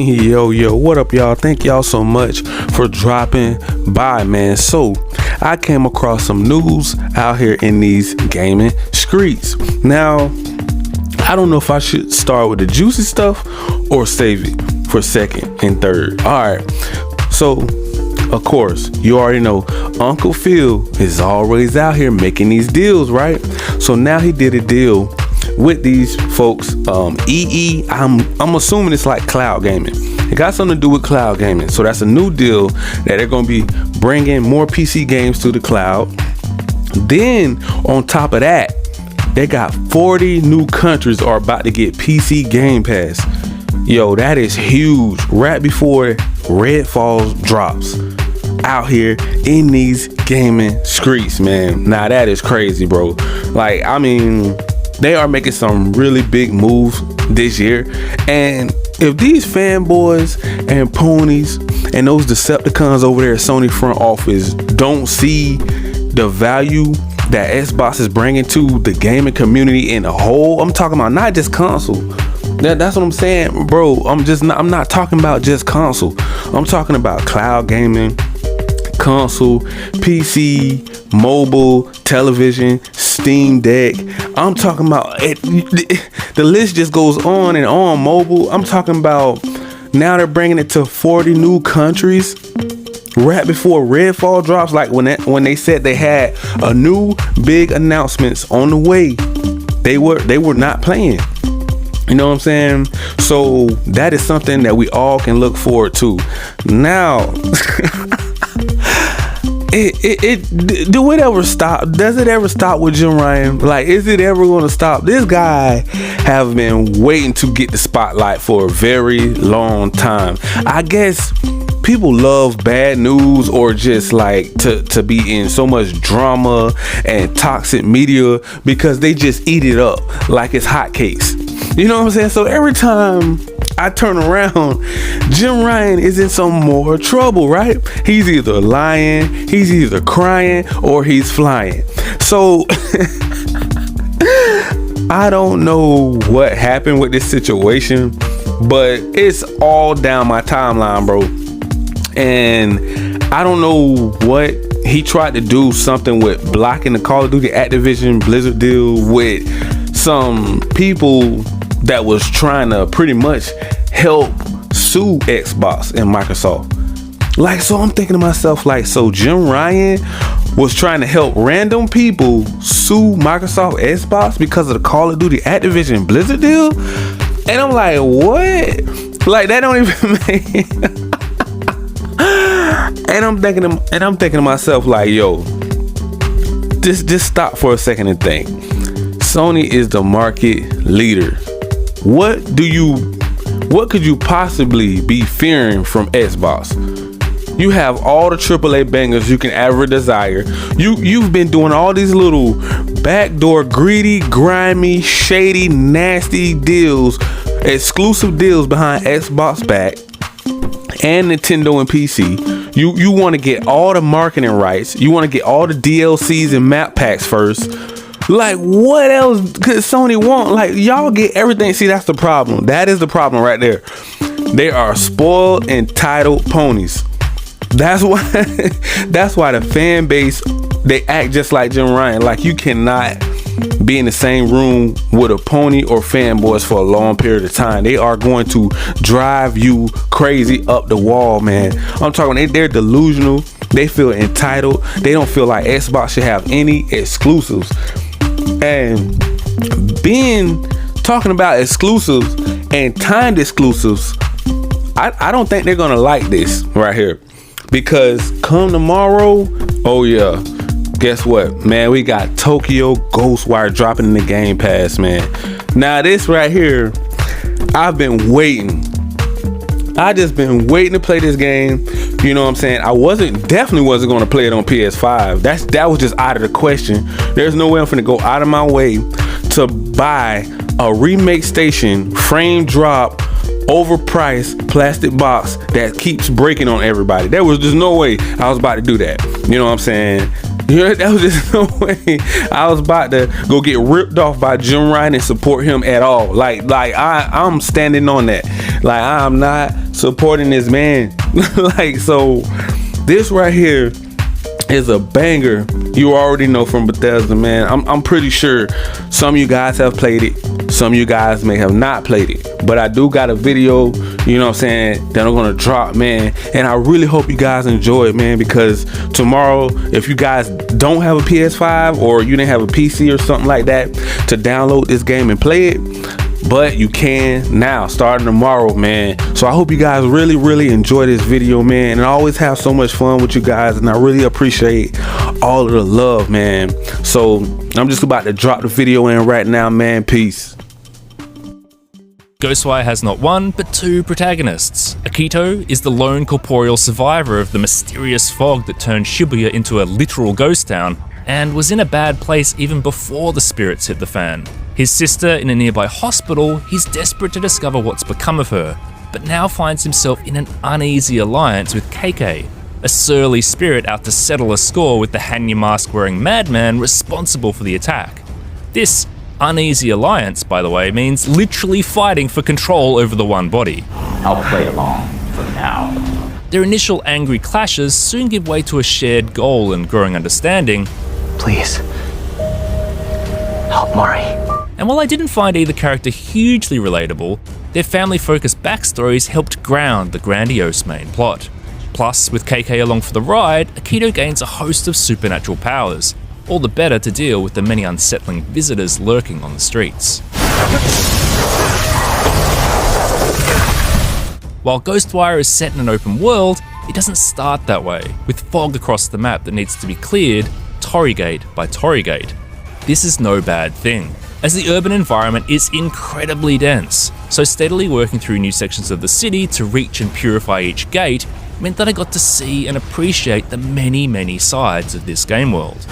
Yo, what up, y'all? Thank y'all so much for dropping by, man. So, I came across some news out here in these gaming streets. Now, I don't know if I should start with the juicy stuff or save it for second and third. Alright, so, of course, you already know Uncle Phil is always out here making these deals, right? So now he did a deal with these folks, I'm assuming it's like cloud gaming. It got something to do with cloud gaming. So that's a new deal that they're going to be bringing more PC games to the cloud. Then on top of that, they got 40 new countries are about to get PC Game Pass. Yo, that is huge. Right before Redfall drops out here in these gaming streets, man. Now that is crazy, bro. Like, I mean, they are making some really big moves this year. And if these fanboys and ponies and those Decepticons over there at Sony front office don't see the value that Xbox is bringing to the gaming community in a whole, I'm talking about not just console. That's what I'm saying, bro. I'm not talking about just console. I'm talking about cloud gaming, console, PC, mobile, television, Steam Deck. I'm talking about it. The list just goes on and on. Mobile. I'm talking about now they're bringing it to 40 new countries right before Redfall drops. Like when they said they had a new big announcements on the way, they were not playing. You know what I'm saying? So that is something that we all can look forward to. Now, do it ever stop? Does it ever stop with Jim Ryan? Like, is it ever going to stop? This guy have been waiting to get the spotlight for a very long time. I guess people love bad news or just like to be in so much drama and toxic media because they just eat it up like it's hotcakes. You know what I'm saying? So every time I turn around, Jim Ryan is in some more trouble, right? He's either lying, he's either crying, or he's flying. So I don't know what happened with this situation, but it's all down my timeline, bro. And I don't know what he tried to do, something with blocking the Call of Duty Activision Blizzard deal with some people that was trying to pretty much help sue Xbox and Microsoft. Like, so I'm thinking to myself, like, so Jim Ryan was trying to help random people sue Microsoft, Xbox because of the Call of Duty Activision Blizzard deal? And I'm like, what? Like, that don't even make and I'm thinking to myself, like, yo, just stop for a second and think. Sony is the market leader. What could you possibly be fearing from Xbox? You have all the AAA bangers you can ever desire. You've been doing all these little backdoor, greedy, grimy, shady, nasty deals, exclusive deals behind Xbox back and Nintendo and PC. You want to get all the marketing rights. You want to get all the DLCs and map packs first. Like, what else could Sony want? Like, y'all get everything. See, that's the problem. That is the problem right there. They are spoiled, entitled ponies. That's why the fan base, they act just like Jim Ryan. Like, you cannot be in the same room with a pony or fanboys for a long period of time. They are going to drive you crazy up the wall, man. I'm talking, they're delusional. They feel entitled. They don't feel like Xbox should have any exclusives. And talking about exclusives and timed exclusives, I don't think they're gonna like this right here, because come tomorrow, oh yeah, guess what, man? We got Tokyo Ghostwire dropping in the Game Pass, man. Now this right here, I've been waiting. I just been waiting to play this game. You know what I'm saying? Definitely wasn't going to play it on PS5. That was just out of the question. There's no way I'm finna go out of my way to buy a remake station, frame drop, overpriced plastic box that keeps breaking on everybody. There was just no way I was about to do that. You know what I'm saying? That was just no way I was about to go get ripped off by Jim Ryan and support him at all. Like I'm standing on that. Like, I'm not supporting this man. Like, so this right here is a banger. You already know from Bethesda, man. I'm pretty sure some of you guys have played it. Some of you guys may have not played it. But I do got a video, you know what I'm saying, that I'm gonna drop, man. And I really hope you guys enjoy it, man, because tomorrow, if you guys don't have a PS5 or you didn't have a PC or something like that to download this game and play it, but you can now, starting tomorrow, man. So I hope you guys really enjoy this video, man. And I always have so much fun with you guys, and I really appreciate all of the love, man. So I'm just about to drop the video in right now, man. Peace. Ghostwire has not one, but two protagonists. Akito is the lone corporeal survivor of the mysterious fog that turned Shibuya into a literal ghost town, and was in a bad place even before the spirits hit the fan. His sister in a nearby hospital, he's desperate to discover what's become of her, but now finds himself in an uneasy alliance with KK, a surly spirit out to settle a score with the Hanya mask-wearing madman responsible for the attack. This uneasy alliance, by the way, means literally fighting for control over the one body. I'll play along for now. Their initial angry clashes soon give way to a shared goal and growing understanding. Please, help Mari. And while I didn't find either character hugely relatable, their family-focused backstories helped ground the grandiose main plot. Plus, with KK along for the ride, Akito gains a host of supernatural powers, all the better to deal with the many unsettling visitors lurking on the streets. While Ghostwire is set in an open world, it doesn't start that way, with fog across the map that needs to be cleared, Torrygate by Torrygate. This is no bad thing, as the urban environment is incredibly dense, so steadily working through new sections of the city to reach and purify each gate meant that I got to see and appreciate the many sides of this game world.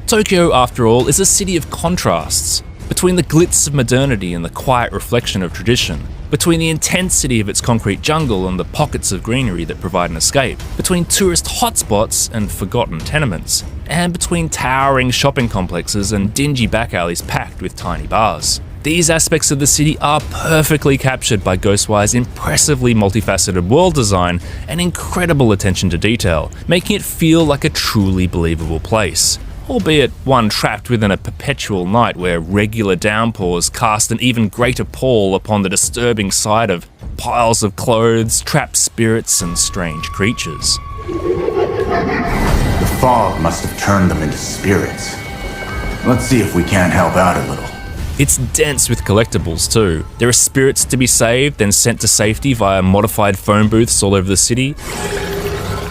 Tokyo, after all, is a city of contrasts, between the glitz of modernity and the quiet reflection of tradition, between the intensity of its concrete jungle and the pockets of greenery that provide an escape, between tourist hotspots and forgotten tenements, and between towering shopping complexes and dingy back alleys packed with tiny bars. These aspects of the city are perfectly captured by Ghostwire's impressively multifaceted world design and incredible attention to detail, making it feel like a truly believable place. Albeit one trapped within a perpetual night where regular downpours cast an even greater pall upon the disturbing sight of piles of clothes, trapped spirits, and strange creatures. The fog must have turned them into spirits. Let's see if we can't help out a little. It's dense with collectibles too. There are spirits to be saved and sent to safety via modified phone booths all over the city.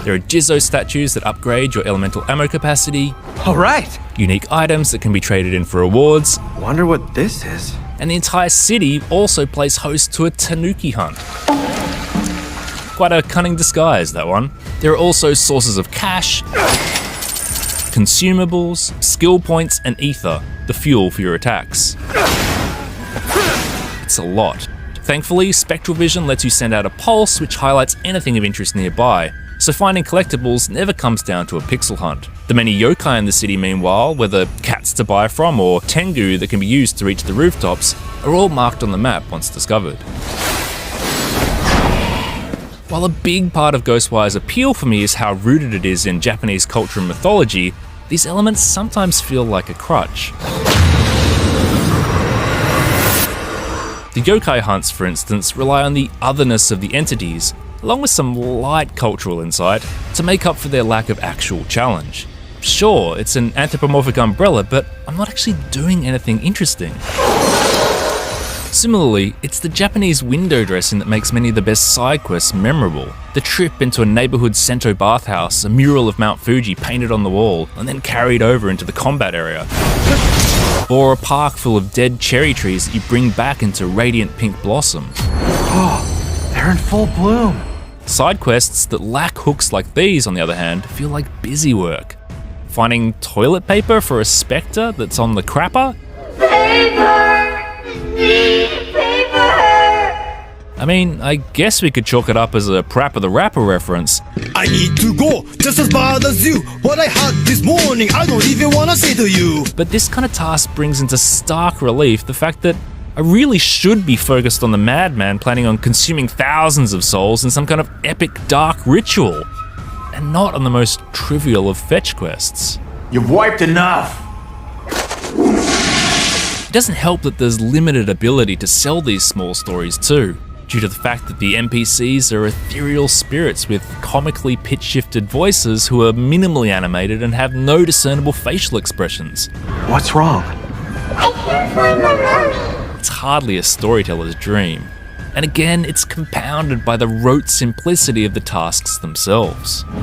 There are Jizzo statues that upgrade your elemental ammo capacity. Alright! Unique items that can be traded in for rewards. Wonder what this is. And the entire city also plays host to a tanuki hunt. Quite a cunning disguise, that one. There are also sources of cash, consumables, skill points, and ether, the fuel for your attacks. It's a lot. Thankfully, Spectral Vision lets you send out a pulse which highlights anything of interest nearby, so finding collectibles never comes down to a pixel hunt. The many yokai in the city, meanwhile, whether cats to buy from or tengu that can be used to reach the rooftops, are all marked on the map once discovered. While a big part of Ghostwire's appeal for me is how rooted it is in Japanese culture and mythology, these elements sometimes feel like a crutch. The yokai hunts, for instance, rely on the otherness of the entities, along with some light cultural insight, to make up for their lack of actual challenge. Sure, it's an anthropomorphic umbrella, but I'm not actually doing anything interesting. Similarly, it's the Japanese window dressing that makes many of the best side quests memorable. The trip into a neighborhood Sento bathhouse, a mural of Mount Fuji painted on the wall, and then carried over into the combat area. Or a park full of dead cherry trees that you bring back into radiant pink blossom. Oh, they're in full bloom. Side quests that lack hooks like these, on the other hand, feel like busy work. Finding toilet paper for a spectre that's on the crapper? Paper! Need paper! I mean, I guess we could chalk it up as a Prapper the Rapper reference. I need to go just as bad as you. What I had this morning, I don't even wanna say to you. But this kind of task brings into stark relief the fact that I really should be focused on the madman planning on consuming thousands of souls in some kind of epic dark ritual, and not on the most trivial of fetch quests. You've wiped enough! It doesn't help that there's limited ability to sell these small stories too, due to the fact that the NPCs are ethereal spirits with comically pitch-shifted voices who are minimally animated and have no discernible facial expressions. What's wrong? I can't find my mommy. It's hardly a storyteller's dream. And again, it's compounded by the rote simplicity of the tasks themselves. Don't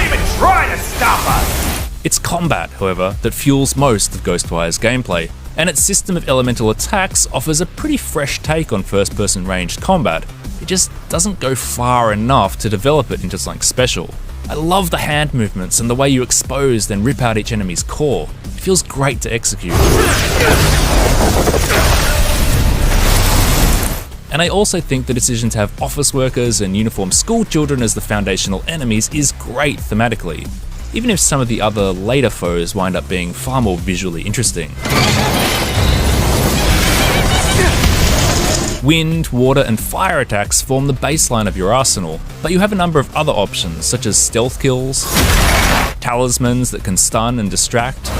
even try to stop us! It's combat, however, that fuels most of Ghostwire's gameplay, and its system of elemental attacks offers a pretty fresh take on first-person ranged combat. It just doesn't go far enough to develop it into something special. I love the hand movements and the way you expose and rip out each enemy's core. It feels great to execute. And I also think the decision to have office workers and uniformed school children as the foundational enemies is great thematically, even if some of the other later foes wind up being far more visually interesting. Wind, water, and fire attacks form the baseline of your arsenal, but you have a number of other options, such as stealth kills, talismans that can stun and distract,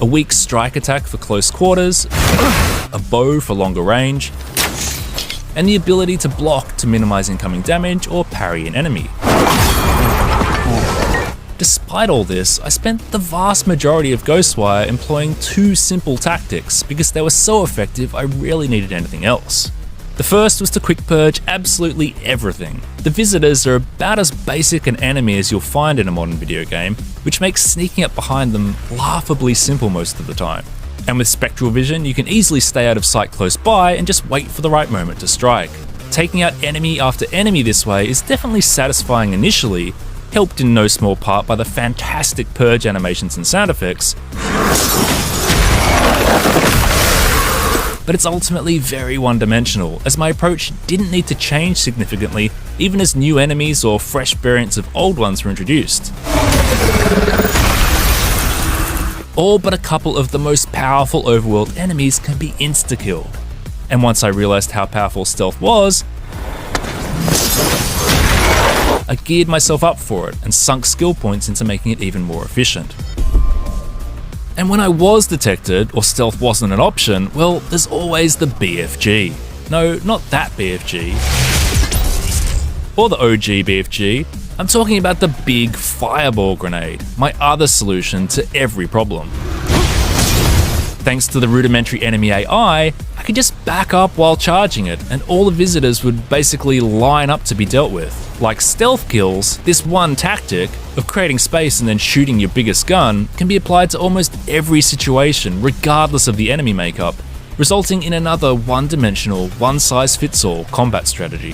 a weak strike attack for close quarters, a bow for longer range, and the ability to block to minimize incoming damage or parry an enemy. Despite all this, I spent the vast majority of Ghostwire employing two simple tactics because they were so effective I rarely needed anything else. The first was to quick purge absolutely everything. The visitors are about as basic an enemy as you'll find in a modern video game, which makes sneaking up behind them laughably simple most of the time. And with spectral vision, you can easily stay out of sight close by and just wait for the right moment to strike. Taking out enemy after enemy this way is definitely satisfying initially, helped in no small part by the fantastic purge animations and sound effects, but it's ultimately very one-dimensional, as my approach didn't need to change significantly even as new enemies or fresh variants of old ones were introduced. All but a couple of the most powerful overworld enemies can be insta-killed, and once I realised how powerful stealth was, I geared myself up for it and sunk skill points into making it even more efficient. And when I was detected, or stealth wasn't an option, well, there's always the BFG. No, not that BFG. Or the OG BFG. I'm talking about the big fireball grenade, my other solution to every problem. Thanks to the rudimentary enemy AI, I could just back up while charging it, and all the visitors would basically line up to be dealt with. Like stealth kills, this one tactic of creating space and then shooting your biggest gun can be applied to almost every situation, regardless of the enemy makeup, resulting in another one-dimensional, one-size-fits-all combat strategy.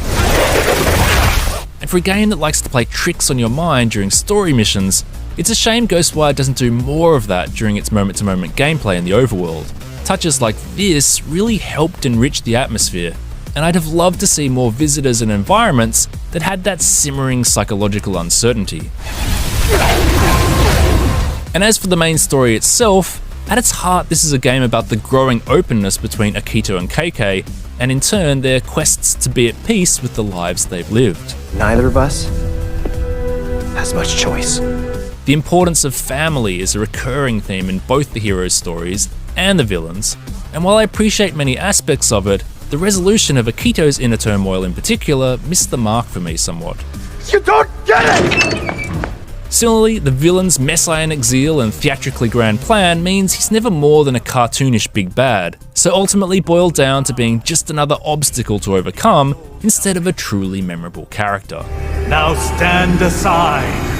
And for a game that likes to play tricks on your mind during story missions, it's a shame Ghostwire doesn't do more of that during its moment-to-moment gameplay in the overworld. Touches like this really helped enrich the atmosphere, and I'd have loved to see more visitors and environments that had that simmering psychological uncertainty. And as for the main story itself, at its heart this is a game about the growing openness between Akito and KK, and in turn their quests to be at peace with the lives they've lived. Neither of us has much choice. The importance of family is a recurring theme in both the heroes' stories and the villains, and while I appreciate many aspects of it, the resolution of Akito's inner turmoil in particular missed the mark for me somewhat. You don't get it! Similarly, the villain's messianic zeal and theatrically grand plan means he's never more than a cartoonish big bad, so ultimately boiled down to being just another obstacle to overcome instead of a truly memorable character. Now stand aside.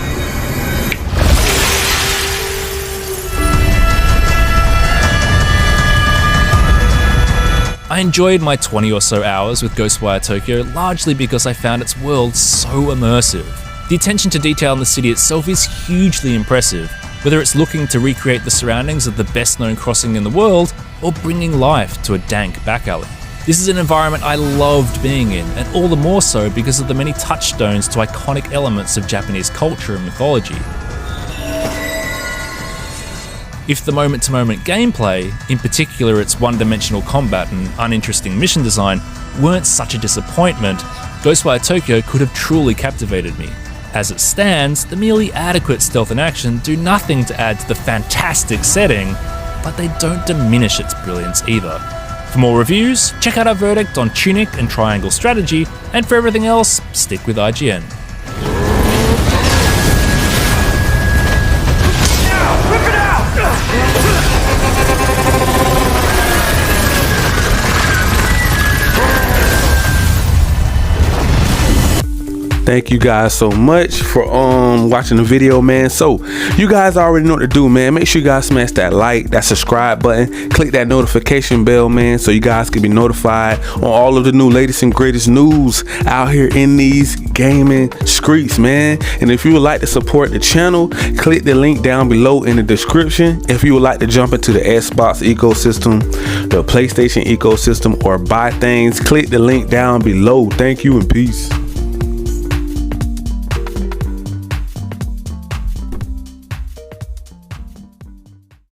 I enjoyed my 20 or so hours with Ghostwire Tokyo largely because I found its world so immersive. The attention to detail in the city itself is hugely impressive, whether it's looking to recreate the surroundings of the best known crossing in the world or bringing life to a dank back alley. This is an environment I loved being in, and all the more so because of the many touchstones to iconic elements of Japanese culture and mythology. If the moment-to-moment gameplay, in particular its one-dimensional combat and uninteresting mission design, weren't such a disappointment, Ghostwire Tokyo could have truly captivated me. As it stands, the merely adequate stealth and action do nothing to add to the fantastic setting, but they don't diminish its brilliance either. For more reviews, check out our verdict on Tunic and Triangle Strategy, and for everything else, stick with IGN. Thank you guys so much for watching the video, man. So you guys already know what to do, man. Make sure you guys smash that like, that subscribe button, click that notification bell, man, so you guys can be notified on all of the new latest and greatest news out here in these gaming streets, man. And if you would like to support the channel, click the link down below in the description. If you would like to jump into the Xbox ecosystem, the PlayStation ecosystem, or buy things, click the link down below. Thank you and peace.